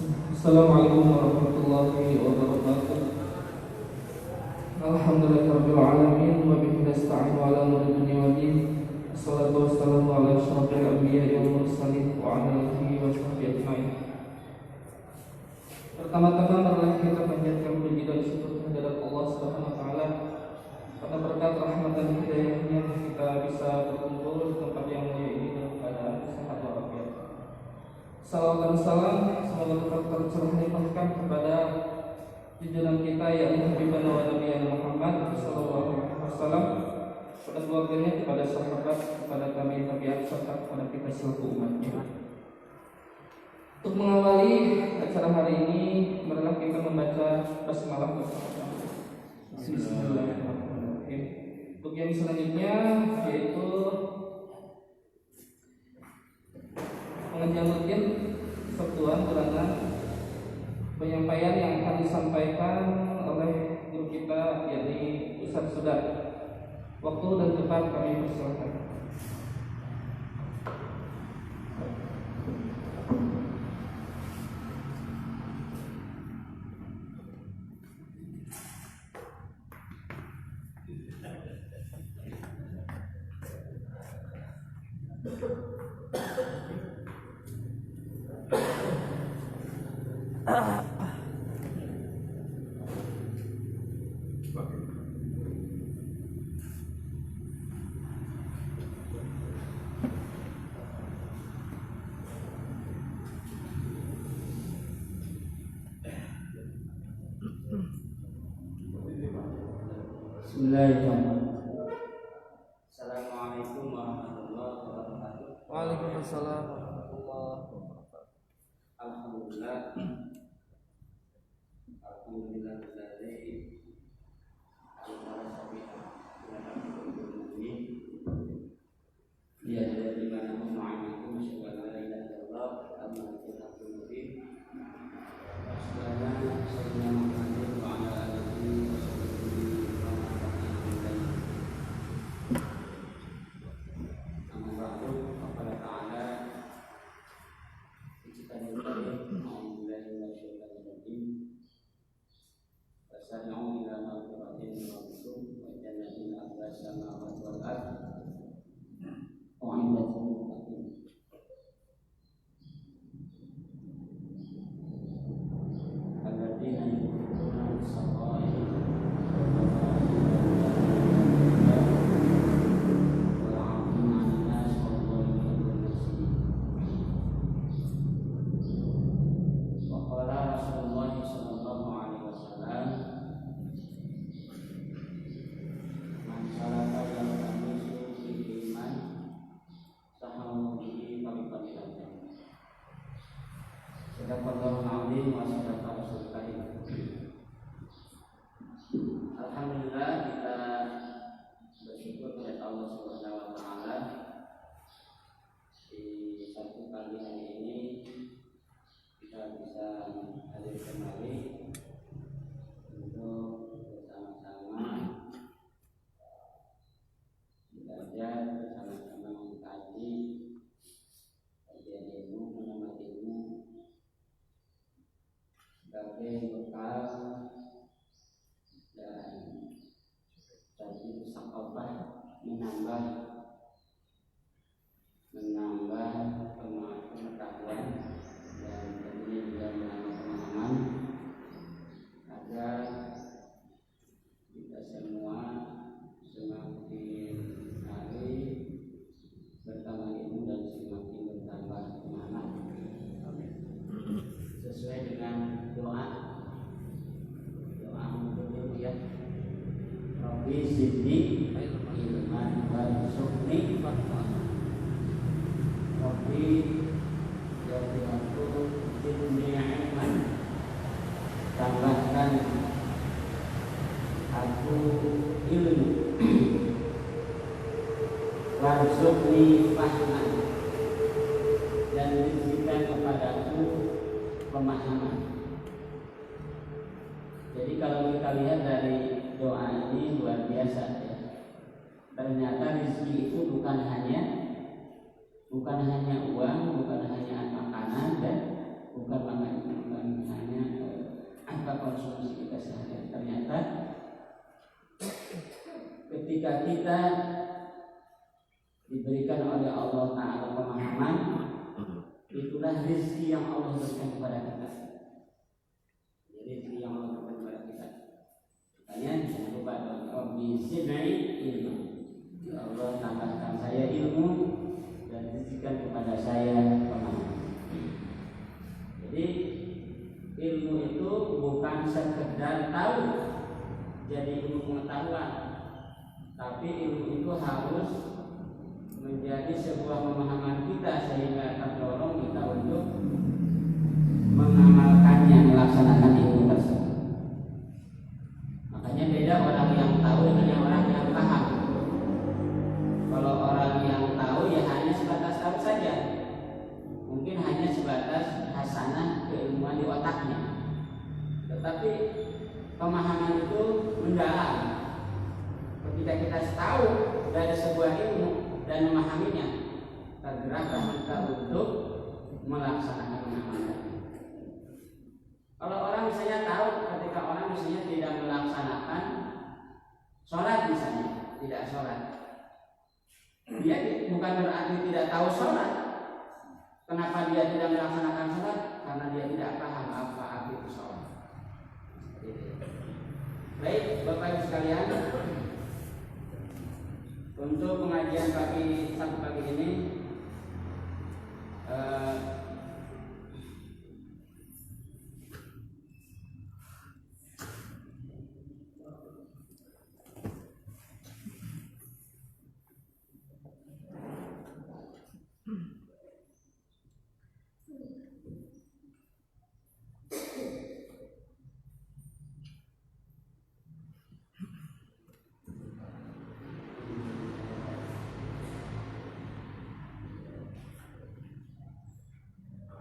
Assalamualaikum warahmatullahi wabarakatuh. Alhamdulillahirabbil alamin wa bihi nasta'inu ala umuri dunya waddin. Wassalatu wassalamu ala asyrofil anbiya'i wal mursalin wa ala alihi wa sahbihi ajmain. Pertama-tama marilah kita panjatkan puji dan syukur kehadirat Allah Subhanahu wa taala karena berkat rahmat dan hidayahnya kita bisa berkumpul di tempat yang mulia ini dalam keadaan sehat walafiat. Salawat dan salam semoga tetap tercurah limpahkan kepada junjungan kita yakni Habibana wa Nabiyana Muhammad sallallahu alaihi wasallam, kepada keluarganya, kepada sahabat, kepada kami tabi'in serta kepada kita seluruh umatnya. Untuk mengawali acara hari ini, marilah kita membaca basmalah bersama. Bismillahirrahmanirrahim. Untuk yang selanjutnya yaitu pengajian rutin Sabtuan bulanan, penyampaian yang akan disampaikan oleh guru kita yakni Ustaz Sudar. Waktu dan tempat kami persilakan. Bismillahirrahmanirrahim. Assalamualaikum warahmatullahi wabarakatuh. Waalaikumsalam warahmatullahi wabarakatuh. Alhamdulillah. Alhamdulillah billahi ala sabiha wa alhamdulillah. Ya dari mana mu'amakum masyaallah la ilaha illallah Allahu akbar mubin. Assalamualaikum warahmatullahi wabarakatuh. Alhamdulillah, kita bersyukur kepada Allah Subhanahu wa taala di satu pagi hari ini kita bisa hadir kembali untuk bersama-sama belajar, bersama-sama mengkaji kajian ilmu, menambah ilmu sebagai bekal dan tadi sakopah menambah pengetahuan dan tentunya juga menambah pemahaman agar kita semua semakin hari bertambah ilmu dan semakin bertambah pemahaman sesuai dengan doa untuk ya Rabbi zidni ilman warzuqni fahman. Rabbi jadi aku zidni ilman, tambahkan aku ilmu, warzuqni fahman, dan berikan kepadaku pemahaman. Jadi kalau kita lihat dari doa ini luar biasa ya. Ternyata rezeki itu bukan hanya uang, bukan hanya makanan dan bukan hanya apa konsumsi kita sehari-hari. Ternyata ketika kita diberikan oleh Allah Ta'ala pemahaman, itulah rezeki yang Allah berikan kepada kita. Rezeki yang Allah berikan kepada kita. Makanya jangan lupa Rabbi zidni ilmu. Ya Allah, tambahkan saya ilmu dan rezekikan kepada saya pemahaman. Jadi ilmu itu bukan sekedar tahu jadi ilmu pengetahuan, tapi ilmu itu harus menjadi sebuah pemahaman kita sehingga terdorong kita untuk mengamalkannya, melaksanakan ilmu tersebut. Makanya beda orang yang tahu dengan orang yang paham. Kalau orang yang tahu ya hanya sebatas tahu saja, mungkin hanya sebatas hasanah keilmuan di otaknya. Tetapi pemahaman itu mendalam. Ketika kita tahu dari sebuah ilmu dan memahaminya, tergeraklah kita untuk melaksanakan amalan. Kalau orang misalnya tahu, ketika orang misalnya tidak melaksanakan sholat misalnya, tidak sholat, dia bukan berarti tidak tahu sholat. Kenapa dia tidak melaksanakan sholat? Karena dia tidak paham apa arti itu sholat. Baik, Bapak Ibu sekalian, untuk pengajian satu pagi ini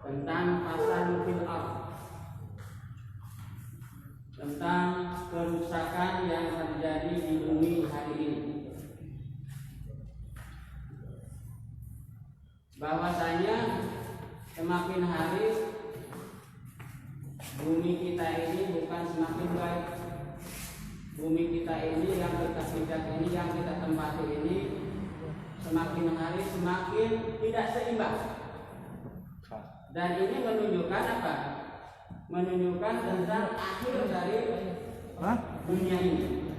tentang fasad fil ardh, tentang kerusakan yang terjadi di bumi hari ini. Bahwasanya semakin hari bumi kita ini bukan semakin baik. Bumi kita ini yang kita pijak ini, yang kita tempati ini, semakin hari semakin tidak seimbang. Dan ini menunjukkan apa? Menunjukkan tentang akhir dari dunia ini.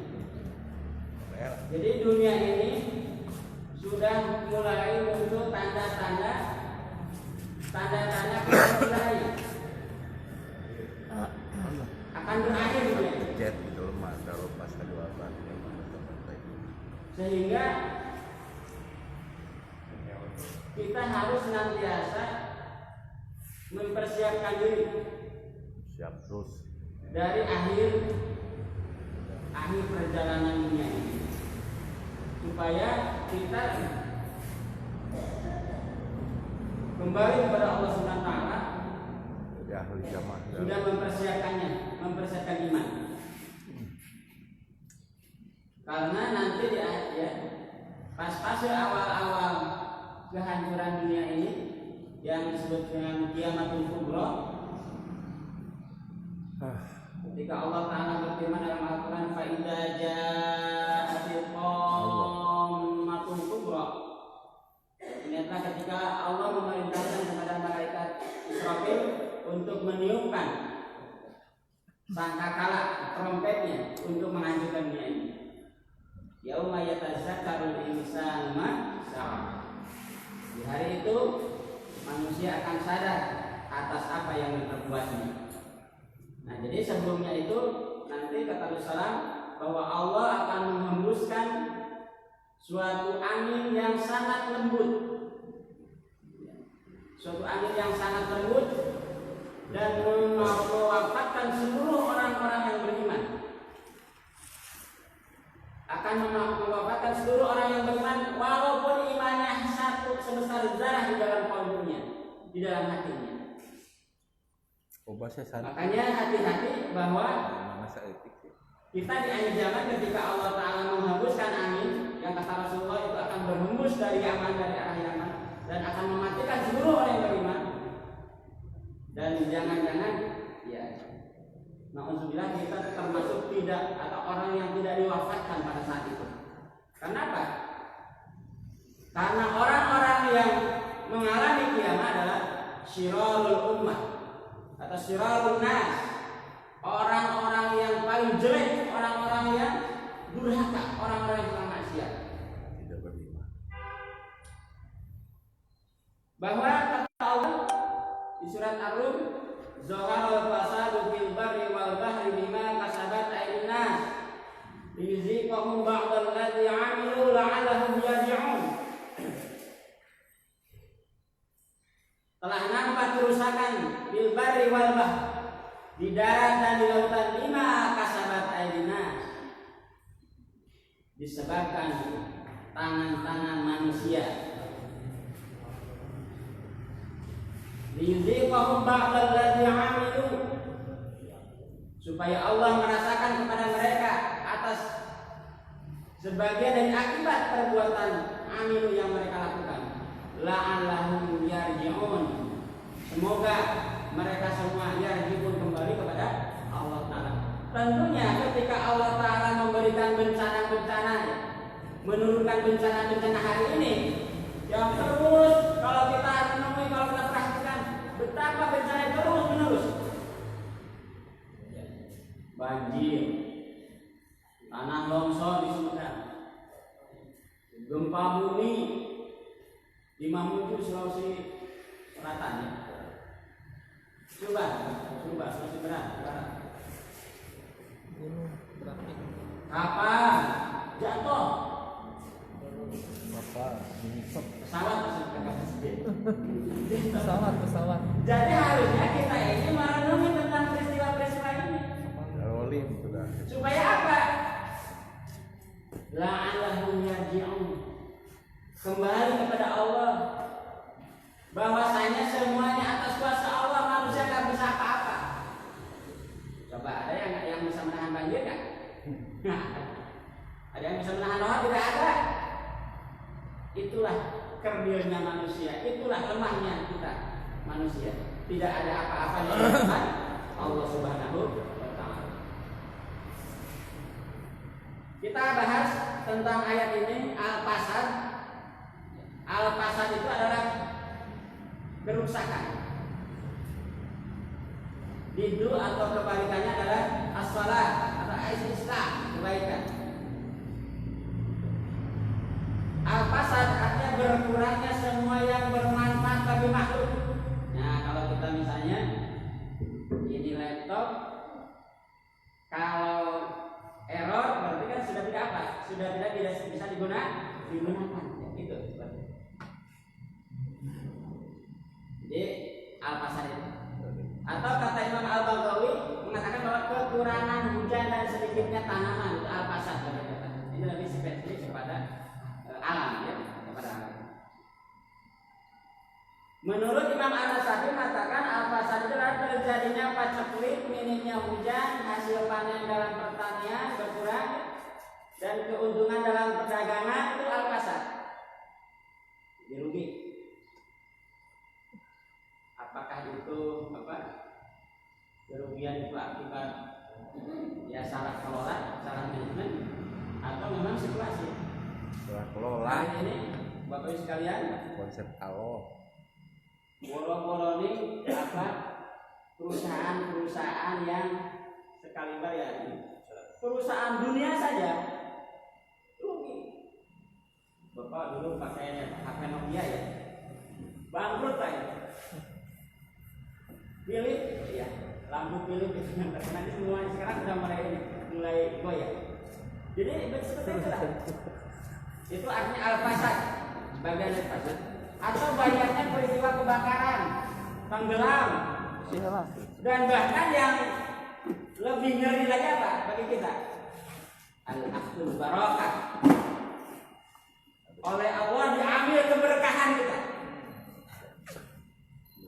Jadi dunia ini sudah mulai muncul tanda-tanda mulai akan berakhir dunia. Sehingga kita harus senantiasa mempersiapkan diri siap terus dari akhir perjalanan dunia ini, supaya kita kembali kepada Allah Subhanahu wa taala sudah mempersiapkan iman. Karena nanti pas fase awal-awal kehancuran dunia ini yang disebut dengan kiamatul kubra, ketika Allah Ta'ala berfirman dalam Al-Quran, fa idza ja'atil qammatul kubra, ternyata ketika Allah memerintahkan kepada malaikat Israfil untuk meniupkan sangkakala trompetnya untuk menghancurkan dunia ini. Yauma yatazakkarul insanu ma sa'a. Di hari itu manusia akan sadar atas apa yang diperbuatnya. Nah, jadi sebelumnya itu nanti kata Rasulullah bahwa Allah akan menghembuskan suatu angin yang sangat lembut, dan mewafatkan seluruh orang-orang yang beriman. Akan mewafatkan seluruh orang yang beriman, walaupun imannya satu sebesar zarah di dalam kalbunya, di dalam hatinya. Makanya hati-hati bahwa kita di akhir zaman ketika Allah Ta'ala menghembuskan angin, yang kata Rasulullah itu akan berhembus dari Yaman, dari arah Yaman, dan akan mematikan seluruh orang yang beriman. Dan jangan-jangan ya na'udzubillah kita termasuk tidak atau orang yang tidak diwafatkan pada saat itu. Kenapa? Karena orang-orang yang mengalami kiamat adalah syirarul ummah atau syirarun nas, orang-orang yang paling jelek, orang-orang yang durhaka, orang-orang yang maksiat. Tidak beriman. Bahwa kata Allah di surat Ar-Rum, zaharul fasadu fil barri wal bahri bima kasabat aydin nas liyuziqahum ba'dal ladzi 'amilu la'allahum yarji'un. Telah nampak kerusakan fil barri wal bahri, di darat dan di lautan, bima kasabat aydin nas, disebabkan tangan-tangan manusia. Liyuziqahum ba'dal ladzi 'amilu, supaya Allah merasakan kepada mereka atas sebagian dari akibat perbuatan amilu yang mereka lakukan. La'allahum yarji'un, semoga mereka semua yarji'un, kembali kepada Allah Ta'ala. Tentunya ketika Allah Ta'ala memberikan bencana-bencana, menurunkan bencana-bencana hari ini, yang terus kalau kita menemui, kalau kita perhatikan betapa bencana terus menerus. Banjir, tanah longsor di Sumedang, gempa bumi di Mamuju, Sulawesi Selatan ya. Coba Sulawesi Barat. Gunung berapi. Kapan jatuh? Bapak menyesep. Pesawat. Pesawat. Jadi harusnya kita ini merenungi tentang peristiwa-peristiwa ini. Rolim sudah. Supaya apa? La'allahum yarji'un, kembali kepada Allah. Bahwasanya semuanya atas kuasa Allah, manusia nggak bisa apa-apa. Coba ada yang bisa menahan banjir kan? Ada yang bisa menahan lahar? Tidak ada. Itulah kerdilnya manusia, itulah lemahnya kita manusia. Tidak ada apa-apa yang Tuhan Allah Subhanahu wa Ta'ala. Kita bahas tentang ayat ini, al-fasad. Al-fasad itu adalah kerusakan. Didu atau kebalikannya adalah as-salah atau islah, kebaikan. Al-fasad artinya berkurangnya semua yang bermanfaat bagi makhluk. Nah, kalau kita misalnya ini laptop, kalau error berarti kan sudah tidak apa? Sudah tidak bisa digunakan. Ya, itu. Jadi al-fasad itu. Atau kata Imam Al-Baghawi mengatakan bahwa kekurangan hujan dan sedikitnya tanaman itu al-fasad. Ini lebih spesifik kepada alam ya, kepada alam. Menurut Imam An-Nasafi mengatakan al-fasad itu adalah terjadinya paceklik, minimnya hujan, hasil panen dalam pertanian berkurang, dan keuntungan dalam perdagangan, itu al-fasad. Dirugi. Apakah itu kerugian itu akibat ya salah kelola, salah manajemen, atau memang situasi? Setelah kelola. Hari ini Bapak Ibu sekalian, Konsep Allah. Boro-boro ini perusahaan-perusahaan yang sekali bayar, perusahaan dunia saja rugi. Bapak dulu pakai HP Nokia ya, bangkrut Pak. Philip, ya, lampu Philip itu yang terkenal semua sekarang sudah mulai goyah. Jadi seperti itulah. Itu artinya al-fasad, bagian dari fasad. Atau banyaknya peristiwa kebakaran, tenggelam, dan bahkan yang lebih ngeri lagi apa bagi kita? Al-akhdul barakah. Oleh Allah diambil keberkahan kita.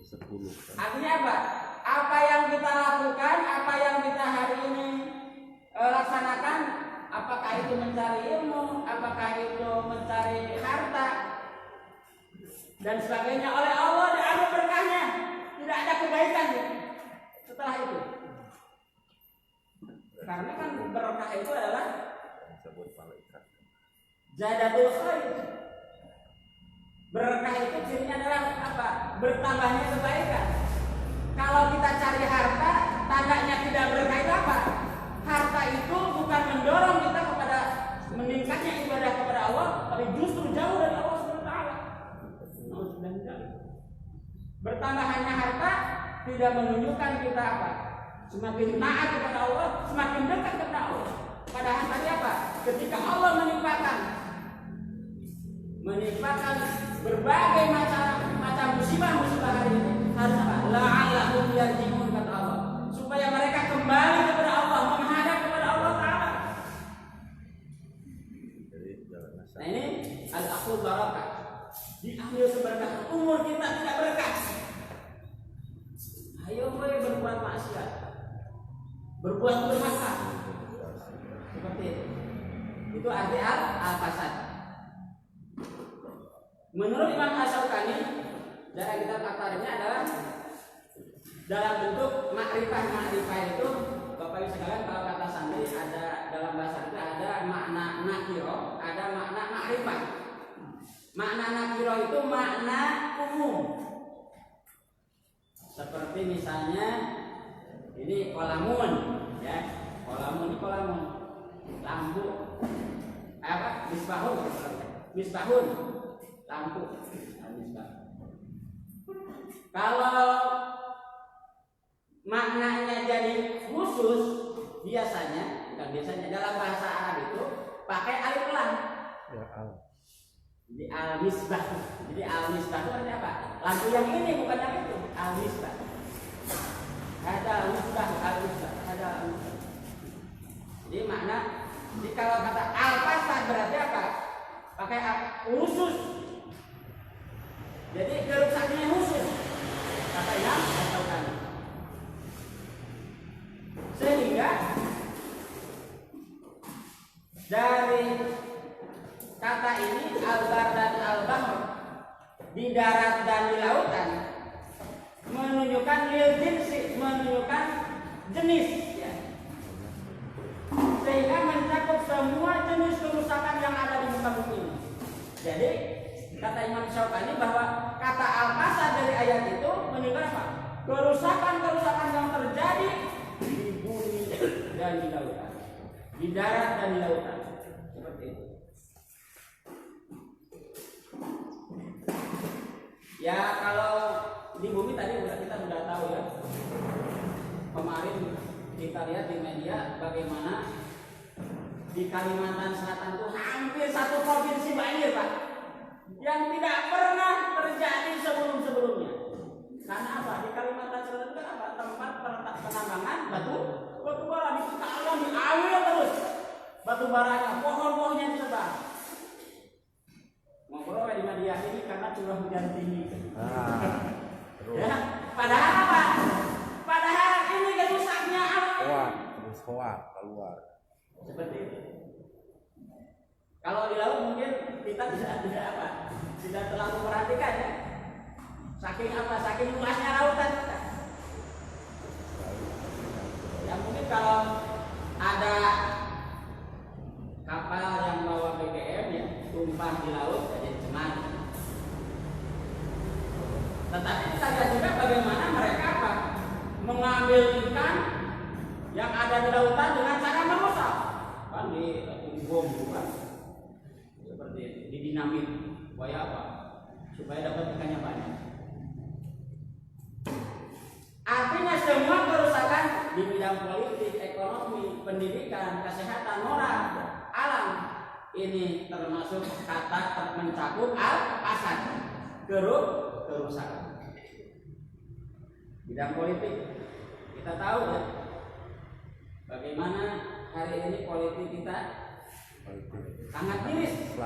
10. Artinya apa? Apa yang kita lakukan, apa yang kita hari ini laksanakan, apakah itu mencari ilmu, apakah itu mencari harta dan sebagainya, oleh Allah diambil berkahnya, tidak ada kebaikan setelah itu. Karena kan berkah itu adalah disebut malaikat. zadatul khair. Berkah itu cirinya adalah apa? Bertambahnya kebaikan. Kalau kita cari harta, tandanya tidak berkah itu apa? Harta itu bukan mendorong kita kepada meningkatnya ibadah kepada Allah, tapi justru jauh dari Allah SWT. Bertambahannya harta tidak menunjukkan kita apa? Semakin taat kepada Allah, semakin dekat kepada Allah. Padahal tadi apa? Ketika Allah menimpakan berbagai macam musibah hari ini, harus apa? La'allahum yarji'un, kata Allah, supaya mereka kembali kepada Allah, menghadap kepada Allah Ta'ala. Nah ini al-akhul barakah, diambil seberkah. Umur kita tidak berkah, ayo boleh berbuat maksiat, berbuat durhaka, seperti itu arti al-fasad. Menurut Imam Asy-Syaukani, cara kita takarnya adalah dalam bentuk makrifah. Makrifah itu, Bapak Ibu sekalian, kalau kata santri ada dalam bahasa kita ada makna nakiro, ada makna makrifah. Makna nakiro itu makna umum. Seperti misalnya ini kolamun, ya, kolamun, lampu, apa? Misbahun, lampu. Kalau maknanya jadi khusus, biasanya dalam bahasa Arab itu pakai alif lam. Ya, Jadi al-misbah. Jadi al-misbah itu artinya apa? Lampu yang ini bukan yang itu. Al-misbah. Ada al-misbah, ada al-misbah. Jadi makna, jadi kalau kata al-fasad berarti apa? Pakai khusus. Jadi kerusakannya khusus. Kata Imam Asy-Syaukani. Sehingga dari kata ini al-bar dan al-bahr, di darat dan di lautan, menunjukkan lil jinsi, menunjukkan jenis, ya. Sehingga mencakup semua jenis kerusakan yang ada di muka bumi ini. Jadi kata Imam Syaukani bahwa kata al-fasad dari ayat itu menunjukkan apa? Kerusakan-kerusakan yang terjadi di bumi dan di lautan, di darat dan di lautan, seperti itu. Ya kalau di bumi tadi kita sudah tahu ya. Kemarin kita lihat di media bagaimana di Kalimantan Selatan itu hampir satu provinsi banjir, Pak, yang tidak pernah terjadi sebelum-sebelumnya. Karena apa? Di Kalimantan Selatan itu apa? Tempat penambangan batu bara, ditekan, diambil terus batu baranya, pohon-pohonnya disebar. Ngobrol di media ini karena curah hujan tinggi. Ya, padahal apa? Padahal ini kan rusaknya apa? Terus keluar. Seperti itu. Kalau di laut mungkin kita tidak apa? Tidak terlalu perhatikan ya. Saking luasnya lautan kita. Ya mungkin kalau ada kapal yang bawa BBM ya tumpah di laut jadi cemar. Tetapi kita lihat juga bagaimana mereka apa? Mengambil ikan yang ada di lautan dengan cara merusak. Kan di bom bukan. Seperti itu, di dinamit. Supaya apa? Supaya dapat ikannya banyak. Artinya semua kerusakan di bidang politik, ekonomi, pendidikan, kesehatan, moral, alam ini termasuk kata mencakup al-fasad, kerusakan. Bidang politik kita tahu ya bagaimana hari ini politik kita sangat miris.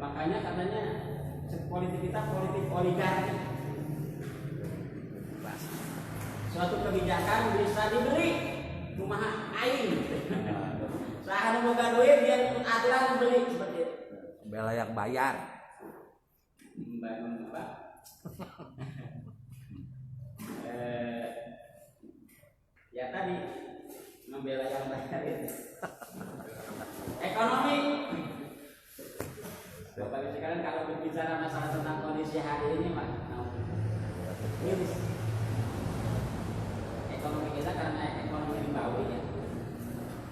Makanya katanya politik kita politik oligarki. Suatu kebijakan bisa dibeli rumah aing. Saha nu boga duit dia ikut aturan beli seperti itu. Bela yang bayar. Ya tadi membela yang bayar itu. Ekonomi. Bapak Ibu sekalian, kalau berbicara masalah tentang kondisi hari ini, Pak, ini ekonomi kita karena ekonomi ribawi ya.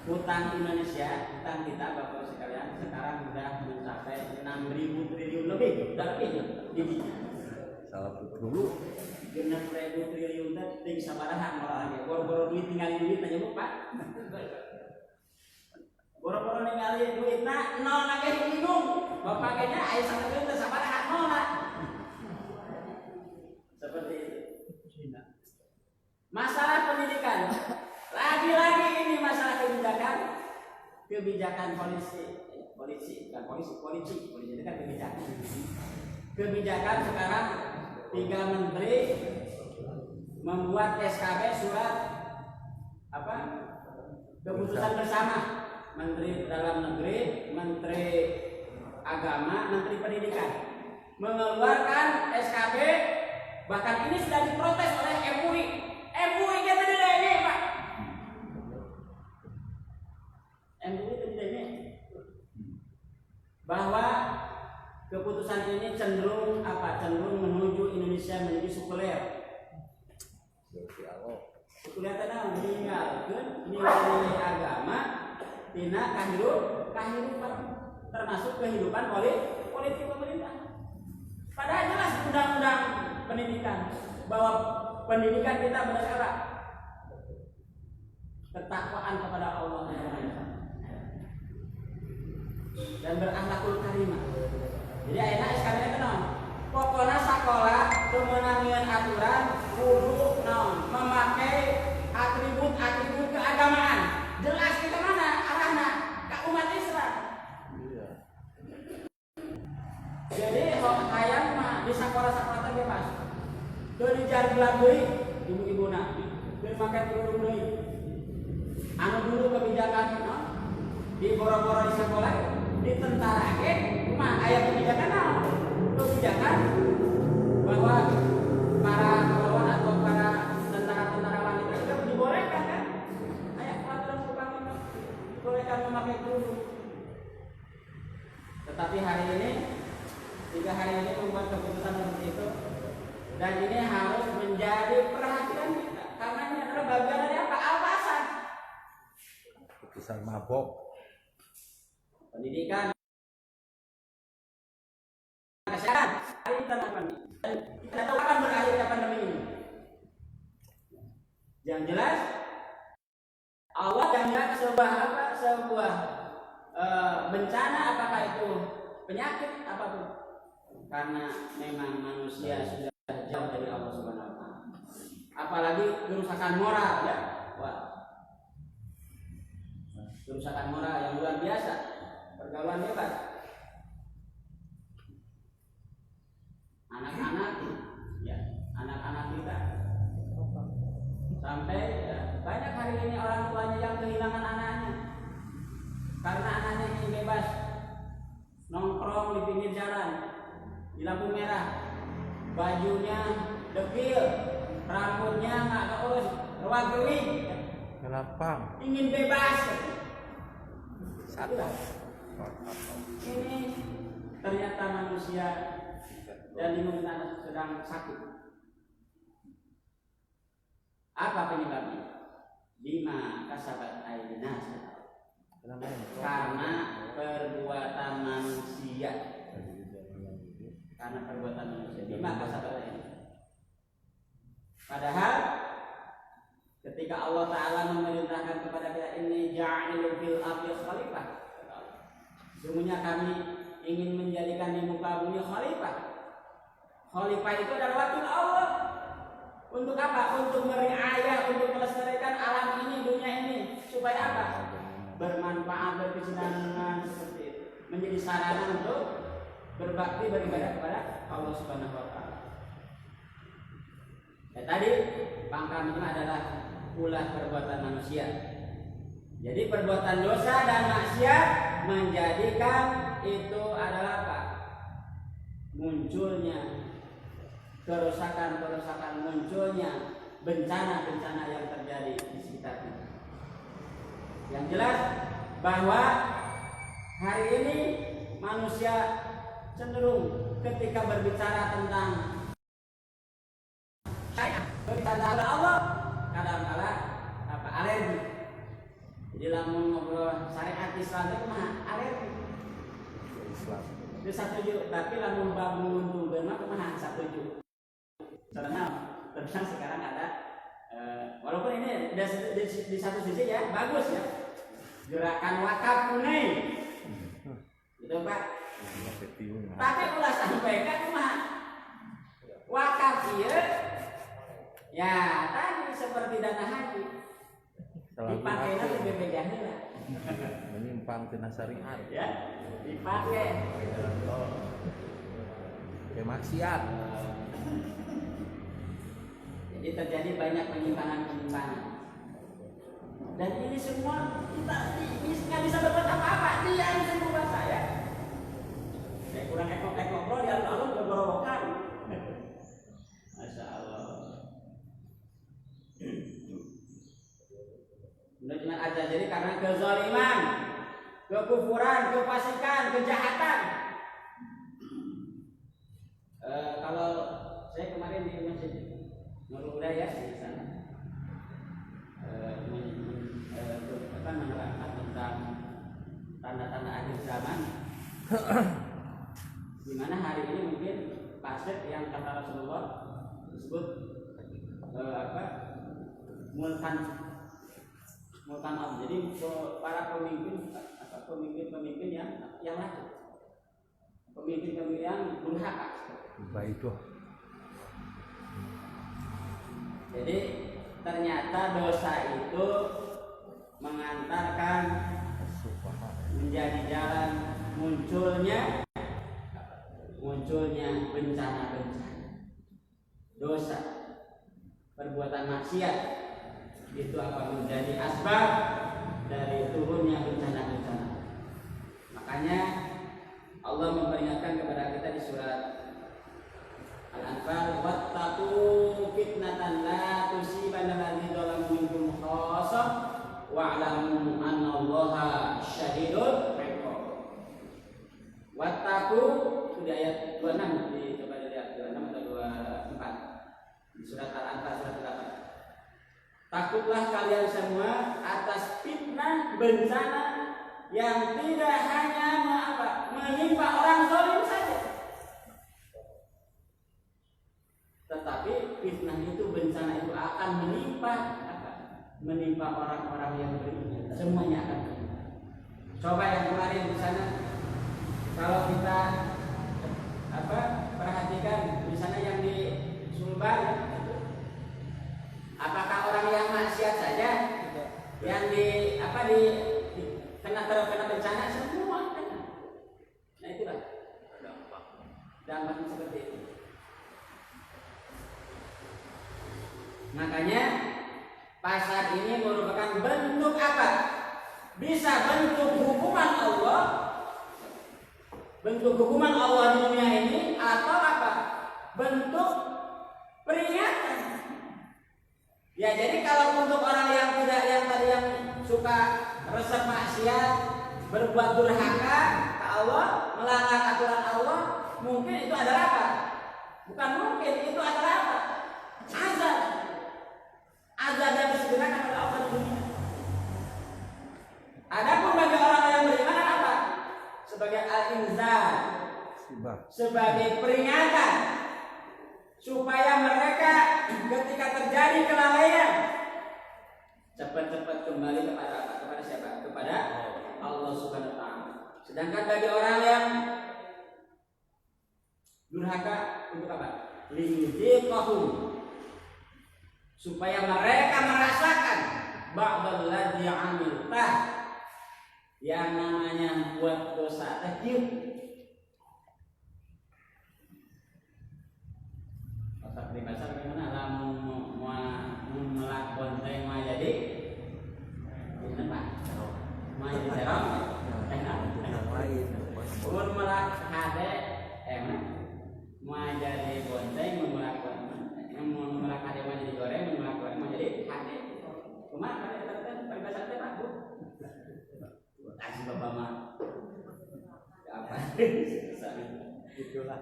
Utang Indonesia, utang kita Bapak Ibu sekalian sekarang sudah mencapai 6.000 triliun lebih, sudah lebih didinya. Salah dulu. 6.000 triliun tadi bisa barahan orangnya. Boro-boro duit tinggalin duit aja Pak. Boro-boro ninggalin duit nol lagi minum. Bapak kayaknya air sama duit sabarahan nol lah. Seperti itu. Masalah pendidikan. Lagi-lagi ini masalah kebijakan polisi itu kan kebijakan. Kebijakan sekarang 3 menteri membuat SKB surat keputusan bersama, Menteri Dalam Negeri, Menteri Agama, Menteri Pendidikan mengeluarkan SKB, bahkan ini sudah diprotes oleh MUI. MUI kita tidak ini Pak. MUI tidak ini bahwa keputusan ini cenderung menuju Indonesia menjadi sekuler. Sekuler tenang meninggalkan nilai agama tina kehidupan termasuk kehidupan politik pemerintah. Padahal jelas undang-undang pendidikan bahwa pendidikan kita berdasarkan ketakwaan kepada Allah dan berakhlakul karimah. Jadi ayeuna SKB teh naon? Pokona sakola teu meunang aturan kudu naon? Memakai atribut keagamaan. Jelas kita mana arahna ka umat Islam. Jadi hayang mah di sakola-sakola teh bebas. Teu dijar gelap deui ibu-ibuna. Teu make kerudung deui. Anu dulu kebijakan naon? Di boro-boro di sekolah di tentara cuma ayat kebijakan naon? Kebijakan bahwa para pahlawan atau para tentara-tentara wanita itu dibolehkan kan? Ayat peraturan perundang dibolehkan memakai kerudung. Tetapi hari ini 3 hari ini membuat keputusan seperti itu, dan ini harus menjadi perhatian kita karena ini adalah bagian dari apa? Alasan Keputusan mabok. Pendidikan, kesehatan, hari kita tidak tahu kapan berakhirnya pandemi ini. Yang jelas, Allah jangan sebuah bencana, apakah itu penyakit apapun, karena memang manusia sudah jauh dari Allah Subhanahu Wa Taala. Apalagi kerusakan moral ya, kerusakan moral yang luar biasa. Pergaulan bebas, anak-anak kita sampai banyak hari ini orang tuanya yang kehilangan anaknya karena anaknya ingin bebas nongkrong di pinggir jalan di lampu merah, bajunya dekil, rambutnya nggak keurus, ruwageuing, Kelapang. ingin bebas. Satu. Ini ternyata manusia dan lingkungan sedang sakit. Apa penyebabnya? Bima kasabat aydina, karena perbuatan manusia. Karena perbuatan manusia. Bima kasabat aydina. Padahal ketika Allah Ta'ala memerintahkan kepada kita, ini ja'ilul fil ardi khalifah, sesungguhnya kami ingin menjadikan di muka bumi khalifah. Khalifah itu adalah wakil Allah. Untuk apa? Untuk meriayah, untuk melestarikan alam ini, dunia ini. Supaya apa? Bermanfaat, berkesinambungan, seperti itu. Menjadi sarana untuk berbakti, beribadah kepada Allah Subhanahu Wa Taala. Tadi pangkal itu adalah ulah perbuatan manusia. Jadi perbuatan dosa dan maksiat menjadikan itu adalah apa? Munculnya kerusakan, munculnya bencana-bencana yang terjadi di sekitar kita. Yang jelas bahwa hari ini manusia cenderung ketika berbicara tentang Allah kadang-kala alergi. Jadi lamun ngobrol syariat Islam itu mah alergi. Islam. Itu setuju, tapi lamun bab nguntungkeun mah kumaha setuju. Karena tentang sekarang ada walaupun ini di satu sisi ya bagus ya. Gerakan wakaf kuning. Gitu Pak. Tapi ulah sampaikan kumaha? Wakaf ieu ya tadi seperti dana haji. Dipakai nanti berbeda heula. Menyimpang tina syariat. Ya, dipakai. Kayak maksiat. Jadi terjadi banyak penyimpangan-penyimpangan. Dan ini semua kita nggak bisa berbuat apa-apa. Dia yang bisa membuat saya. Saya kurang ekok-ekok bro, di alun-alun bergorowokan. Masya Allah. Benar aja jadi karena kezaliman, kekufuran, kefasikan, kejahatan. Kalau saya kemarin di masjid Nurul Hidayah di sana menerangkan tentang tanda-tanda akhir zaman, di mana hari ini mungkin pasir yang kata Rasulullah disebut mulkan Allah. Jadi para pemimpin yang lacur, pemimpin yang durhaka. Baidoh. Jadi ternyata dosa itu mengantarkan menjadi jalan munculnya bencana-bencana, dosa, perbuatan maksiat itu akan menjadi asbab dari turunnya bencana-bencana. Makanya Allah memperingatkan kepada kita di surat Al-Anfal, wattaqu fitnatan la tusibanna alladziina zalamu minkum khassah wa'lamu annallaha syadidul 'iqab. Wattaqu itu di ayat 26, coba dilihat 26 atau 24 di surat Al-Anfal surat 8. Takutlah kalian semua atas fitnah bencana yang tidak hanya menimpa orang zalim saja, tetapi fitnah itu, bencana itu akan menimpa orang-orang yang beriman. Semuanya akan menimpa. Coba yang kemarin di sana, kalau kita perhatikan di sana yang di Sulbar, apakah orang yang maksiat saja yang kena bencana? Semua kena. Nah itulah dampaknya seperti itu. Makanya pasar ini merupakan bentuk apa? Bisa bentuk hukuman Allah, bentuk hukuman Allah di dunia ini, atau apa? Bentuk peringatan. Ya jadi kalau untuk orang yang yang suka resep maksiat, berbuat durhaka ke Allah, melanggar aturan Allah, mungkin itu adalah apa? Bukan mungkin, itu adalah apa? Azab. Azab yang disediakan oleh Allah di dunia. Adapun bagi orang yang beriman apa? Sebagai al-inzar, sebagai peringatan supaya mereka ketika terjadi kelalaian cepat-cepat kembali kepada apa? Kepada siapa? Kepada Allah Subhanahu wa taala. Sedangkan bagi orang yang durhaka, untuk apa? Liyudziqahum, supaya mereka merasakan ba'dal ladzi 'amiltah, yang namanya buat dosa teh. Otak pribadi bagaimana? Lamun melakon teh mah jadi ini Pak. Mah jadi serong. Mun melak hade mah jadi bonteng, mun melak hade mah jadi goreng, mun melak Kumaha pada kata peribahasa teh Pak Bu. Kasih Bapak mah. Apa? Itulah.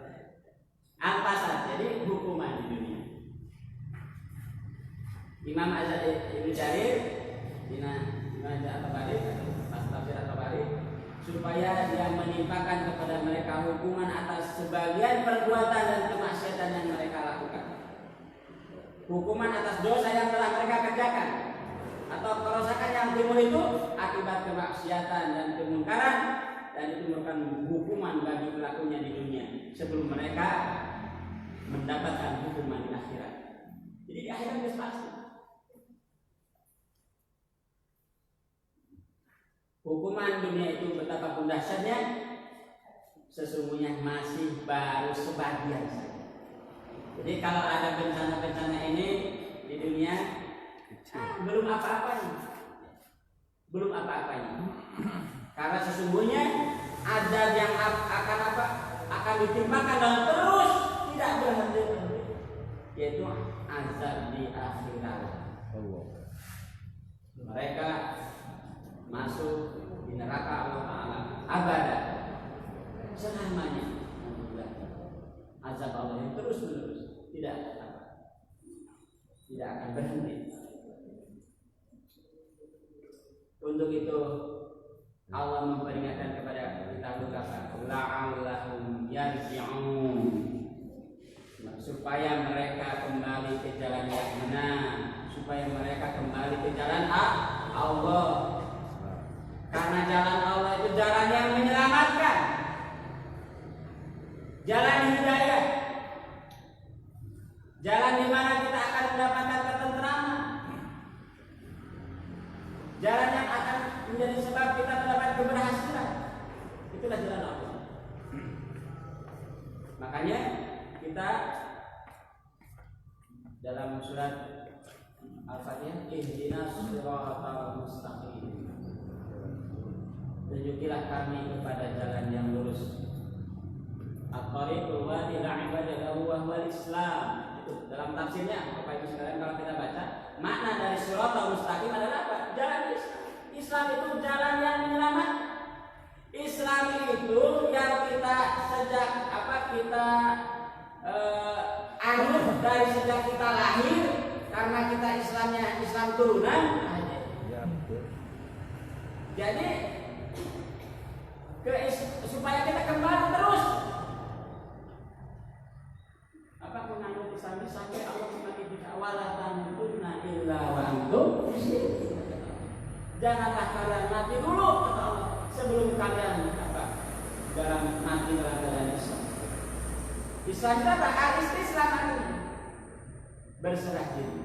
Apa saja jadi hukuman di dunia. Imam Ibnu Jarir Imam At-Tabari Tafsir At-Tabari supaya dia menimpakan kepada mereka hukuman atas sebagian perbuatan dan kemaksiatan yang mereka lakukan. Hukuman atas dosa yang telah mereka kerjakan atau kerusakan yang timbul itu akibat kemaksiatan dan kemungkaran, dan itu merupakan hukuman bagi pelakunya di dunia sebelum mereka mendapatkan hukuman di akhirat. Jadi di akhirat sudah pasti. Hukuman dunia itu betapapun dahsyatnya, sesungguhnya masih baru sebagian saja. Jadi kalau ada bencana-bencana ini di dunia, belum apa-apanya. Belum apa-apanya. Karena sesungguhnya azab yang akan apa? Akan ditimpakan dan terus tidak berhenti, yaitu azab di akhirat. Mereka masuk di neraka Allah Ta'ala abadan selamanya. Azab Allah yang terus menerus tidak akan berhenti. Untuk itu Allah memperingatkan kepada kita la'allahum yarji'un, supaya mereka kembali ke jalan yang benar, supaya mereka kembali ke jalan Allah. Karena jalan Allah itu jalan yang menyelamatkan, jalan hidayah, jalan di mana kita akan mendapatkan ketenteraman, jalan yang akan menjadi sebab kita mendapat keberhasilan. Itulah jalan Allah. Makanya kita dalam surat Al-Fatihah, ihdinas siratal mustaqim, tunjukilah kami kepada jalan yang lurus. At-tariqul wadi la ibada lahu wa huwal Islam. Itu dalam tafsirnya. Bapak Ibu sekalian, kalau kita baca, makna dari siratal mustaqim adalah apa? Jalan Islam. Islam itu jalan yang menyelamatkan. Islam itu yang kita sejak anut dari sejak kita lahir, karena kita Islamnya Islam turunan. Jadi supaya kita kembali terus menanut Islam sampai Allah semakin tidak walatan tunna illa wa antum. Janganlah kalian mati dulu, kata Allah, sebelum kalian dalam mati dalam keadaan Islam. Islam itu apa? Al-Istislam, berserah diri.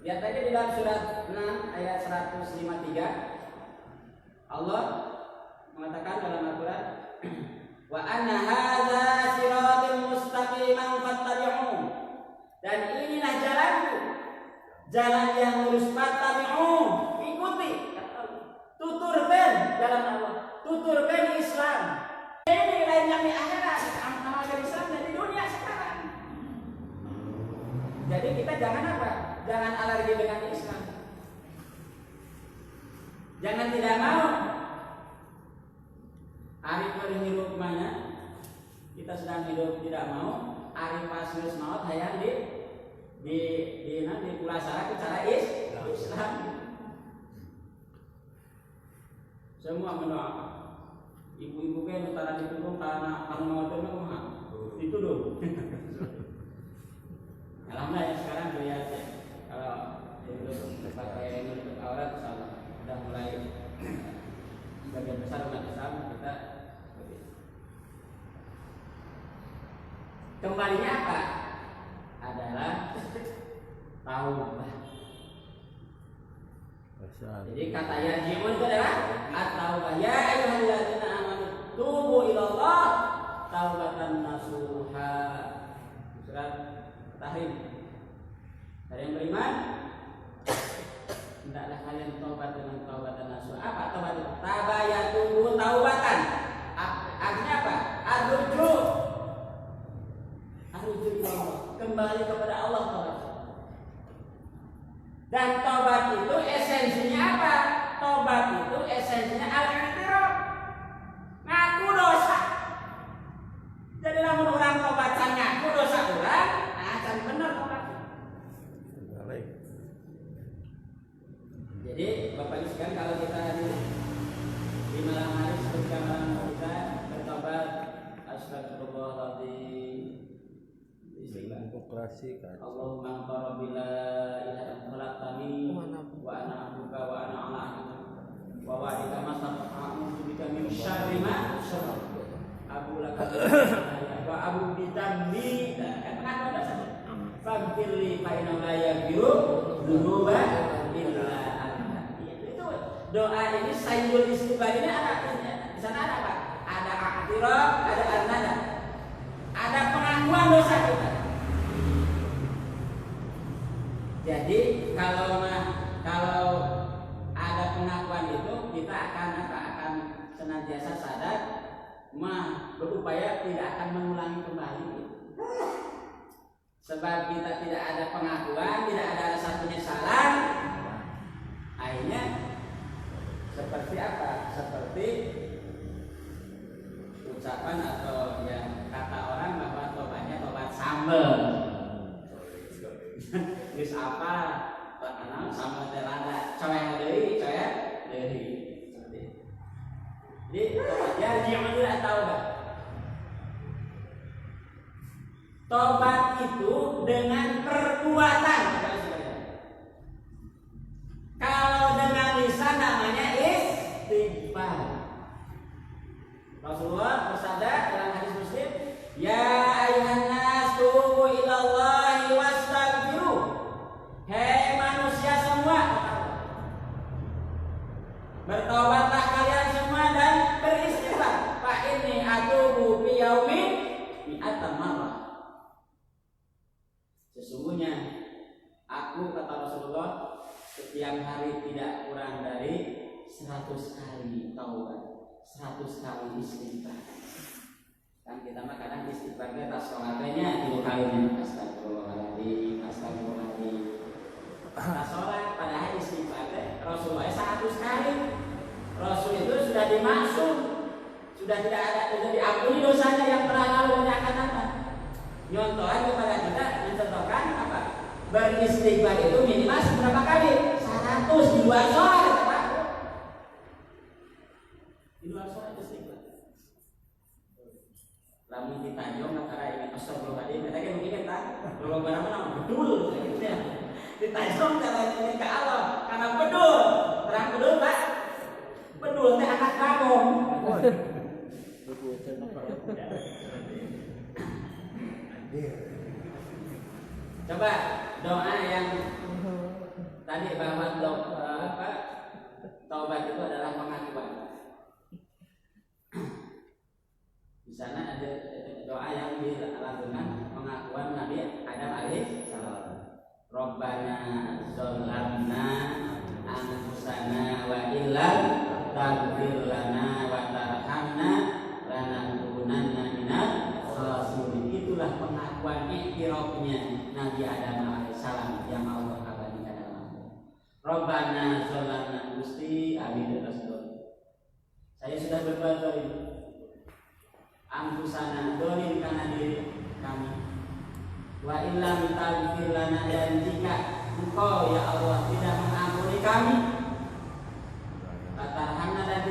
Lihat aja di dalam surat 6 ayat 153, Allah mengatakan dalam Al-Quran, wa anna hadza siratal mustaqiman fattabi'u, dan inilah jalanku, jalan yang lurus, fattabi'u, ikuti, tuturkan jalan Allah, tuturkan Islam. Ini lain yang di akhirat, amal Islam dan di dunia sekarang. Jadi kita jangan apa? Jangan alergi dengan Islam. Jangan tidak mau. Ari hidup mana? Kita sedang hidup tidak mau. Ari pas geus maut hayang di pulasara cara Islam. Semua mendoakan. Ibu-ibu kan antara dituduh karena mau kumaha? Dituduh. Alhamdulillah sekarang lihat ya, kalau itu pakai menutup aurat sudah mulai sebagian besar umat Islam kita seperti itu. Kembalinya apa? Adalah taubah. Jadi kata yarji'un itu adalah at-taubah. Ya ayyuhalladzina amanu tubu ilallah taubatan nasuha. Surat Tahrim. Dari yang beriman, hendaklah kalian taubat dengan taubatan nasuha. Apa taubat itu? Tabayatuhu taubatan. Artinya apa? Ar-ruju' ilallah, kembali kepada Allah taubat. Dan tobat itu esensinya apa? Tobat itu esensinya al-i'tiraf, ngaku dosa. Jadi lamun orang tobatan ngaku dosa orang, nah can bener tobat. Jadi Bapak Ibu sekalian, kalau kita di malam hari seperti malam kita bertobat, astagfirullahaladzim, demokrasi kan. Allahumma qarabila ilaha khalaqtani wa ana abduka wa ana ala ahdika wa wa'idika mastata'tu bika min syarri ma abu laka wa abu bitambi kenapa dosa faghfirli fa innahu la yaghfiru dzunuba illa anta. Itu doa ini sayyidul istighfar ini ada di sana ada apa? Ada i'tiraf, ada an-nadam. Ada pengakuan dosa kita. Jadi kalau ada pengakuan itu kita akan senantiasa sadar, berupaya tidak akan mengulangi kembali. Sebab kita tidak ada pengakuan, tidak ada rasa penyesalan, akhirnya seperti apa? Seperti ucapan atau yang kata orang bahwa tobatnya tobat sambel. Geus apa? Karena sambel teh rada coek deui. Jadi tobatnya jangan tidak tahu kan? Tobat itu dengan perbuatan. Kalau dengan lisan namanya istighfar. Rasulullah bersabda dalam hadis Muslim, ya ayuhan nas tubu ilallahi wastaghfiru. Hei manusia semua, bertobatlah kalian semua dan beristighfar. Fa inni atubu fi yaumin mi'atan marrah. Sesungguhnya aku, kata Rasulullah, setiap hari tidak kurang dari 100 kali taubat, 100 kali istighfar. Kan kita mah kadang istighfarnya tas sholatnya 3 kalinya, astagfirullahaladzim, astagfirullahaladzim. Tas sholat padahal istighfarnya Rasulullah 100 kali. Rasul itu sudah dimaksud, sudah tidak ada, sudah diampuni dosanya yang telah lalu dan akan datang. Nyontohan kepada kita, mencontohkan apa? Beristighfar itu minimal berapa kali? 100 di luar sholat. Di luar sholat istighfar. Lamun ditanjong antara ingat astagfirullahaladzim, kita kan mungkin kan, kalau barang mana bedul, gitu ya. Ditanjong cara ini ke Allah, karena bedul, terang bedul pak, bedul teh anak bagong. Coba doa yang tadi bahwa taubat itu adalah pengakuan. Di sana ada doa yang dilakukan pengakuan Nabi Adam alaihissalam. Rabbana dzalamna anfusana wa illam taghfir lana wa tarhamna lanakunanna minal khasirin. Itulah pengakuan iktirafnya Nabi Adam alaihissalam yang Allah abadikan dalam Rabbana dzalamna Gusti amin rasul. Saya sudah berbuat zalim. Anfusana dolim karena diri kami. Wa illam taghfir lana, dan jika Engkau ya Allah tidak mengampuni kami, tarhamna, dan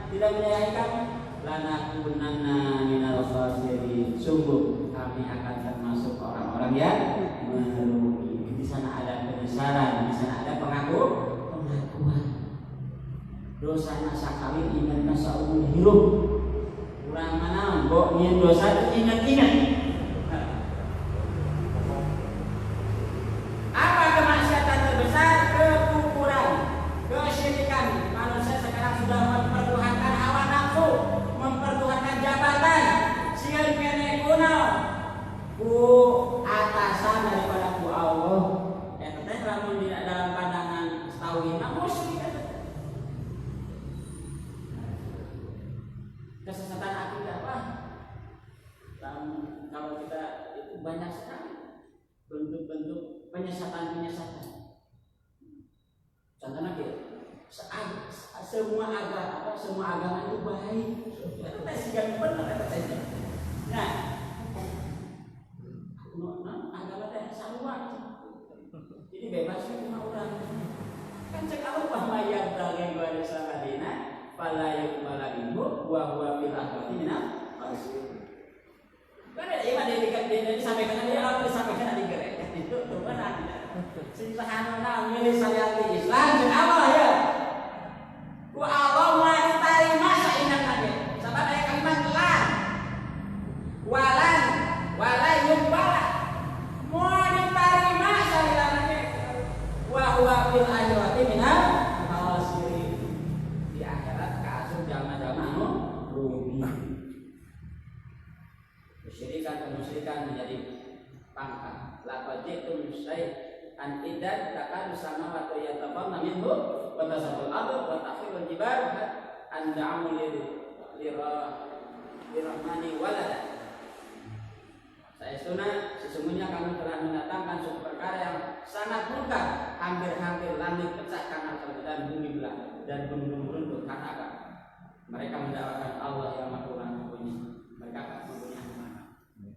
tidak menyayangi kami, lanakunanna minal khasirin. Sungguh kami akan termasuk orang-orang yang merugi. Di sana ada penyesalan, di sana ada pengakuan. Dosana sakali ingat saumur hidup. Kurang mana mbok nyen dosa itu ingat-ingat. Apa kemaksiatan terbesar? Kekufuran, kesyirikan. Manusia sekarang sudah mempertuhankan hawa nafsu, mempertuhankan jabatan, sehingga kene kuno ku atasan daripada ku Allah. Eta teh lamun tidak dalam pandangan tauhid musyrik. Kesesatan akidah apa? semua agama itu baik. Itu masih yang benar apa saja. Nah, agama teh semua. Jadi bebas semua orang. Kan cekal bahwa yang bagi gua saladina fala yuqbala minhu wa huwa fil akhirati minal khasirin. Karena iman dia disampaikan dia apa disampaikan di gereja itu tuh kan. Sing sahanana milih syariat Islam jeung Allah ya. Ku Allah mau diterima saingan lagi. Sabab aya kalimat lan. Wala yuqbala. Mau diterima syariat lagi. Wa huwa fil akhirati minal khasirin. Di akhirat kaasup jalma-jalma anu rugi. Kemusyrikan menjadi pangkat. Laqad ji'tum syai'an iddan takadu samawati yatafattarna minhu wa tasabul ardu wa takhirul jibal an da'u lirrahmani walada. Sesungguhnya kami telah mendatangkan suatu perkara yang sangat munkar, hampir-hampir langit pecah karena dan bumi belah dan gunung runtuh karena apa? Mereka mendakwakan Allah yang Maha Pengampuni. Mereka mempunyai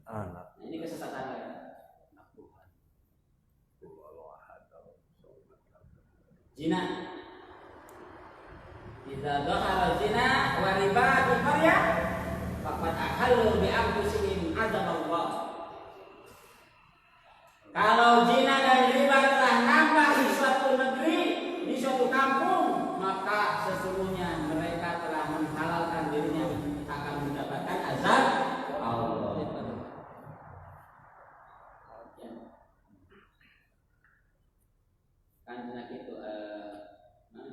anak. Nah, ini kesesatan mereka. Zina. Idza dhahara zina wa riba fi qaryah faqad ahallu bi anfusihim azab Allah. Kalau zina dan riba telah nampak di suatu negeri, di suatu kampung, maka sesungguhnya mereka telah menghalalkan dirinya akan mendapatkan azab Allah. Kan itu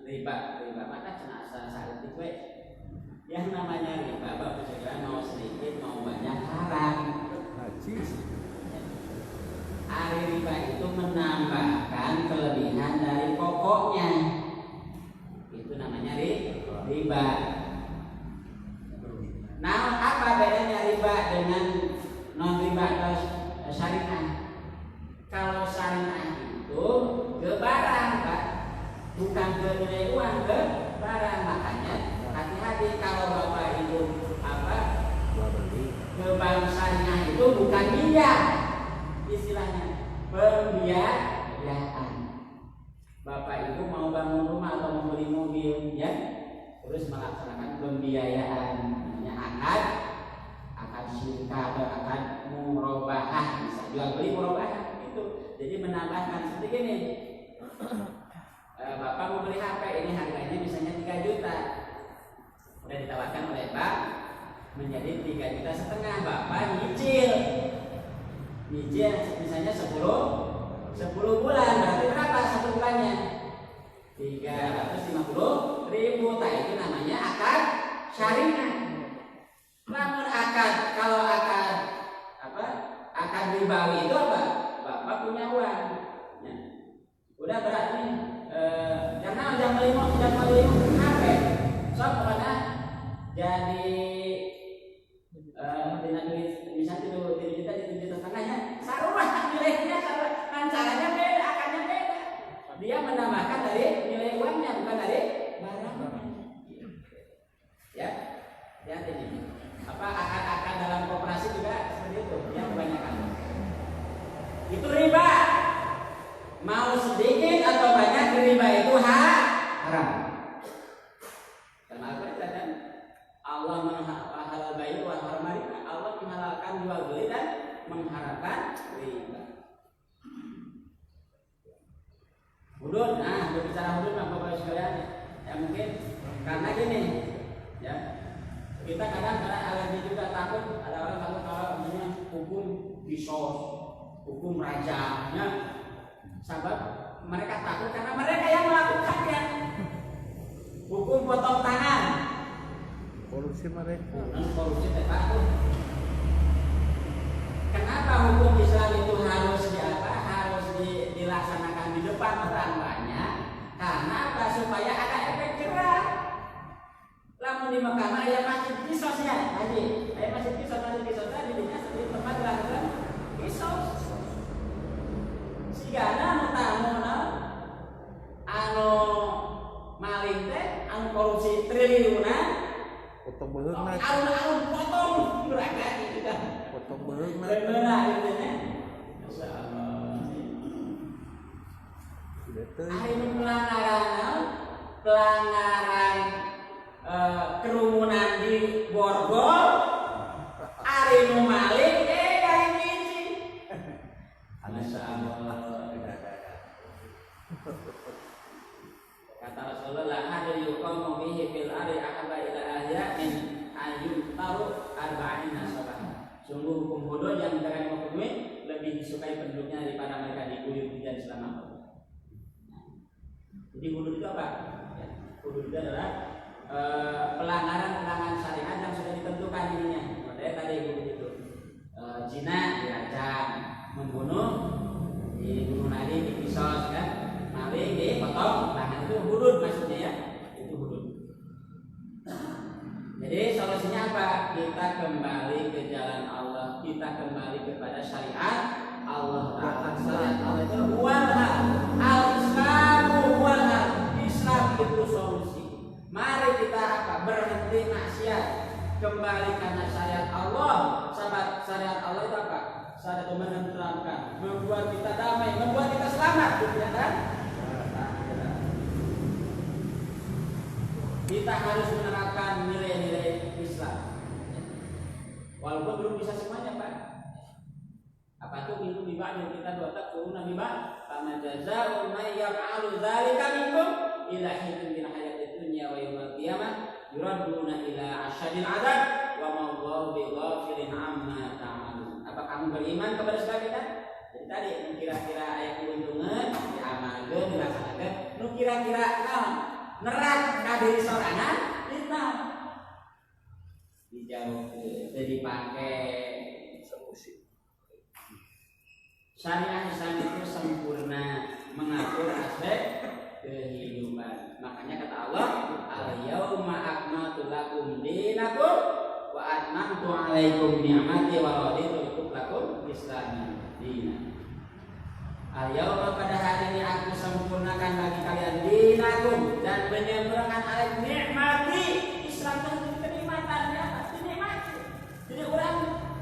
riba maka cenah saat itu yang namanya riba Bapak Saudara mau sedikit mau banyak haram. Ari riba itu menambahkan kelebihan dari pokoknya. Itu namanya riba. Nah, apa bedanya riba dengan non riba atau syariah? Kalau syariah itu ke barang, Pak, bukan ke nilai uang, ke barang. Makanya hati-hati kalau Bapak itu ke bank syariah itu bukan minjam, istilahnya pembiayaan. Bapak itu mau bangun rumah atau membeli mobil, ya, terus melaksanakan pembiayaan, namanya akad syirkah atau akad murabahah, bisa jual beli murabahah itu. Jadi menambahkan seperti ini. Bapak mau beli HP, ini harganya misalnya 3 juta. Udah ditawarkan oleh bank menjadi 3,5 juta. Bapak nyicil misalnya 10 bulan. Berarti berapa satu bulannya? 350.000. Nah, itu namanya akad syariah. Namun kalau akad ribawi itu apa? Bapak punya uang, ya. Udah berarti karena udah beli HP, so kepada jadi misalnya itu 7 juta di 7 juta setengahnya, sarumah nilainya kan caranya beda, akarnya beda. Dia menambahkan dari nilai uangnya bukan dari barangnya. Ya, ini. Akad dalam koperasi juga seperti itu, yang kebanyakan. Itu riba. Mau sedikit atau banyak riba itu haram. Dalam Al-Quran kan Allah menghalal bayi wa haram riba. Allah menghalalkan jual beli dan mengharamkan riba. Hudud, berbicara hudud Bapak sekalian, ya mungkin karena gini, ya. Kita kadang-kadang alergi juga takut, ada orang takut kalau misalnya hukum kisos, hukum rajanya, sebab mereka takut karena mereka yang melakukannya. Hukum potong tangan, korupsi mereka. Korupsi takut. Kenapa hukum Islam itu harus dilaksanakan di depan orang banyak? Karena apa? Supaya ada efek jerah. Lamun di Mekah ada masjid kisosnya, haji. Ada masjid kisos tadi di tempat dilakukan kisos. Sigana tamu anu maling teh anu korupsi triliunan potong beheungna alun-alun potong neraka gitu kan potong beheungna bener gitu nya masyaallah sudah teuing hari pelanggaran kerumunan di borgol hari nu maling dari biji masyaallah kata Rasulullah ada yuqamu bihi fil ardi ahaba ila ahya min ayyun taru arba'in nasabah. Sungguh hukum hudud yang kalian mau penuhi lebih disukai penduduknya daripada mereka diguyur hujan selama tahun. Jadi hudud itu apa? Ya, hudud itu adalah pelanggaran syariat yang sudah ditentukan ininya. Makanya tadi hudud itu zina dirajam, membunuh dibunuh lagi dipisah kan? Maling dipotong tangan itu hudud maksudnya ya itu hudud. Jadi solusinya apa? Kita kembali ke jalan Allah, kita kembali kepada syariat Allah Ta'ala. Syariat Allah itu huwalhal al-islamu huwalhal. Islam itu solusi. Mari kita apa? Berhenti maksiat, kembali karena syariat Allah. Sahabat, syariat Allah itu apa? Syariat itu menenteramkan, membuat kita damai, membuat kita selamat, ya kan? Kita harus menerapkan nilai-nilai Islam. Walaupun belum bisa semuanya, Pak. Apa tuh pintu bibak yang kita buat kuruna bibak? Karena jazaa'ul may yaf'alu dzalika minkum ila hidin min hayatid dunya wa yaumil qiyamah yuraduna ila asyadil adzab wa ma Allahu bighafilin amma ta'malun. Apa kamu beriman kepada sebab kita? Jadi tadi kira-kira ayat keuntungan diamalkeun dilaksanakeun nu kira-kira naon? Nerat kadiri sorangan kita dijauh jadi pakai solusi. Syariat Islam itu sempurna mengatur aspek kehidupan. Makanya kata Allah, al-yauma akmaltu lakum dinakum wa atmamtu alaikum ni'mati wa raditu lakum islaman dinan. Al-yauma pada hari ini aku sempurnakan bagi kalian dinakum dan menyempurnakan alaikum nikmati. Islam itu kenikmatan ya, dinikmati. Jadi orang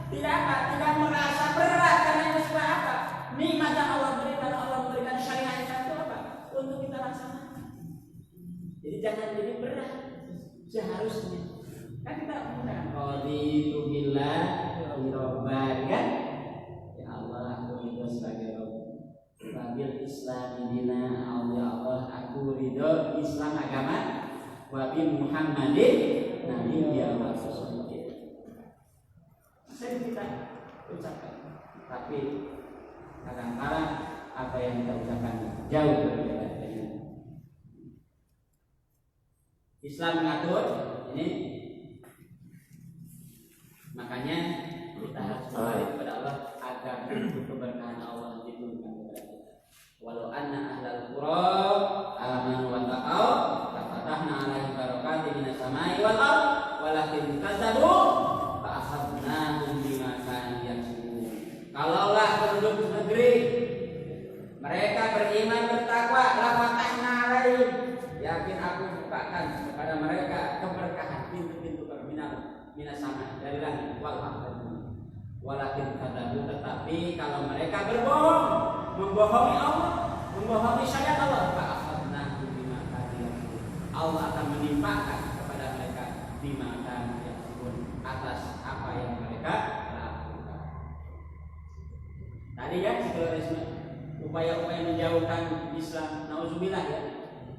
tidak merasa berat karena itu sebab apa? Nikmat yang Allah berikan syariat itu apa? Untuk kita laksanakan. Jadi jangan jadi berat. Seharusnya kan kita menggunakan qaditu billah rabban kan? Ya Allah, aku ridho sebagai Rabb. Wabil Islam dina Allah aku ridho Islam agama wabil Muhammadin Nabi ya Rasul. Sering kita ucapkan, tapi kadang-kadang apa yang kita ucapkan jauh berbeda dengan Islam mengatur ini. Makanya kita harus kembali kepada Allah agar keberkahan Allah diturunkan kepada kita. Walau anna ahlal qura amanu wa taqaw lafatahna 'alaihim barakatin minas samai wal ardh walakin kazzabu fa akhadnahum bima kanu yaksibun. Kalaulah penduduk negeri mereka beriman bertakwa lafatahna 'alaihim, yakin aku bukakan kepada mereka keberkahan pintu-pintu minas samai dari langit wal ardh. Walakin kadzzabu, tetapi kalau mereka berbohong, membohongi Allah, membohongi syariat Allah, fa'akhadnahum bima kanu yaksibun. Allah akan menimpakan kepada mereka bima kanu yaksibun, atas apa yang mereka lakukan. Tadi ya sekularisme, upaya-upaya menjauhkan Islam, nauzubillah ya.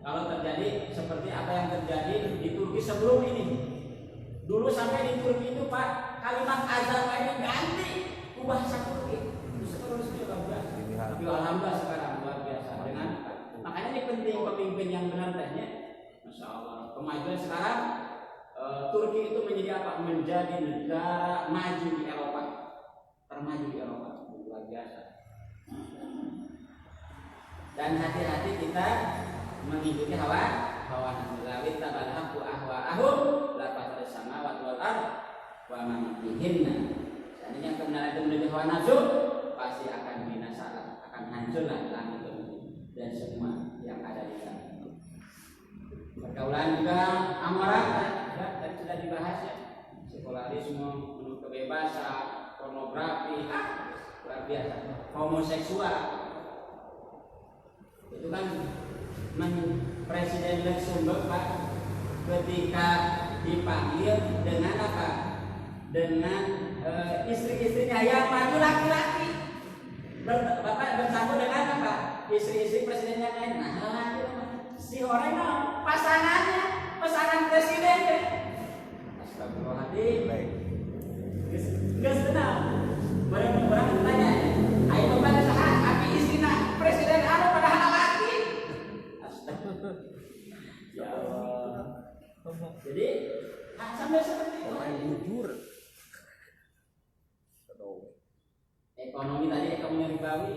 Kalau terjadi seperti apa yang terjadi di Turki sebelum ini. Dulu sampai di Turki itu Pak, kalimat azan ini ganti ubah satu Turki. Itu seterusnya luar biasa. Tapi alhamdulillah sekarang luar biasa dengan makanya ini penting pemimpin yang benar tehnya. Masya Allah. Kemajuan sekarang Turki itu menjadi apa? Menjadi negara maju di Eropa, termaju di Eropa, luar biasa. Dan hati-hati kita mengikuti hawa nafsu. Lawit tabalhaku ahwa'ahum la fasada samawati wal ardh wa man fihinna. Seandainya kebenaran itu menuju hawa nafsu, pasti akan binasa, akan hancurlah langit dan semua yang ada di sana. pergaulan juga amoral ya, dan sudah dibahas ya, sekularisme, penuh kebebasan, pornografi, luar biasa, homoseksual. Itu kan Presiden Luxembourg Pak, ketika dipanggil dengan apa? Dengan istri-istrinya yang maju laki-laki, Bapak bersambut dengan apa? Istri-istri presiden yang lain. Nah, si orang itu pasangannya, pasangan presiden. Astagfirullahaladzim. Enggak senang. Orang bertanya, ayo bapak sahat, kaki istrinya presiden ada padahal laki. Astagfirullah. Ya Allah. Jadi sampai seperti itu. Orang yang jujur. Ekonomi tadi ekonomi ribawi.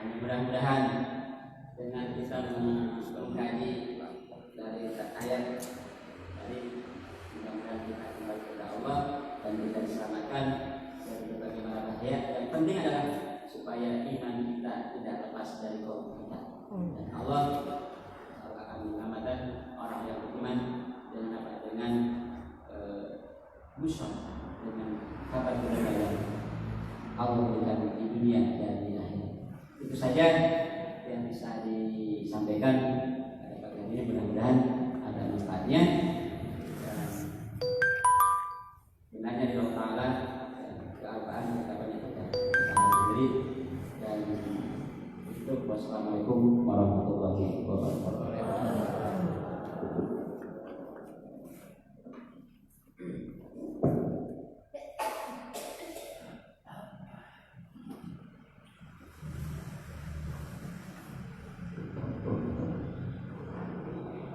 Mudah-mudahan dengan kita mengkaji dari ayat tadi, mudah-mudahan kita kembali kepada Allah dan kita diselamatkan dari berbagai bahaya. Yang penting adalah supaya iman kita tidak lepas dari kaum kita. Dan Allah akan menyelamatkan orang yang beriman dengan busra, dengan kabar gembira Allah berikan di dunia dan di akhirat. Itu saja yang bisa disampaikan pada pagi hari ini, mudah-mudahan ada manfaatnya. Benarnya di Allah Ta'ala dan kealpaan ketapanya kita sendiri. Dan itu wassalamualaikum warahmatullahi wabarakatuh.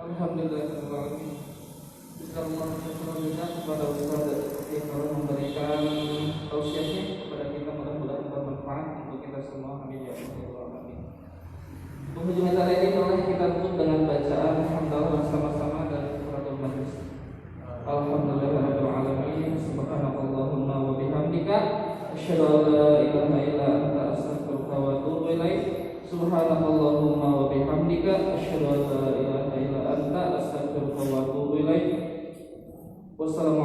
Alhamdulillahirrahmanirrahim. Bismillahirrahmanirrahim. Kepada Ustaz yang telah memberikan tausiahnya kepada kita, mudah-mudahan bermanfaat untuk kita semua. Amin ya rabbal alamin. Penghujung acara ini telah kita tutup dengan bacaan hamdalah bersama-sama dan kafaratul majlis. Alhamdulillahirabbil alamin. Subhanakallahumma wa bihamdika asyhadu an la ilaha illa anta astaghfiruka wa atubu ilaik. Subhanakallahumma wa bihamdika asyhadu an la ilaha illa anta astaghfiruka wa atubu ilaik. Wassalamu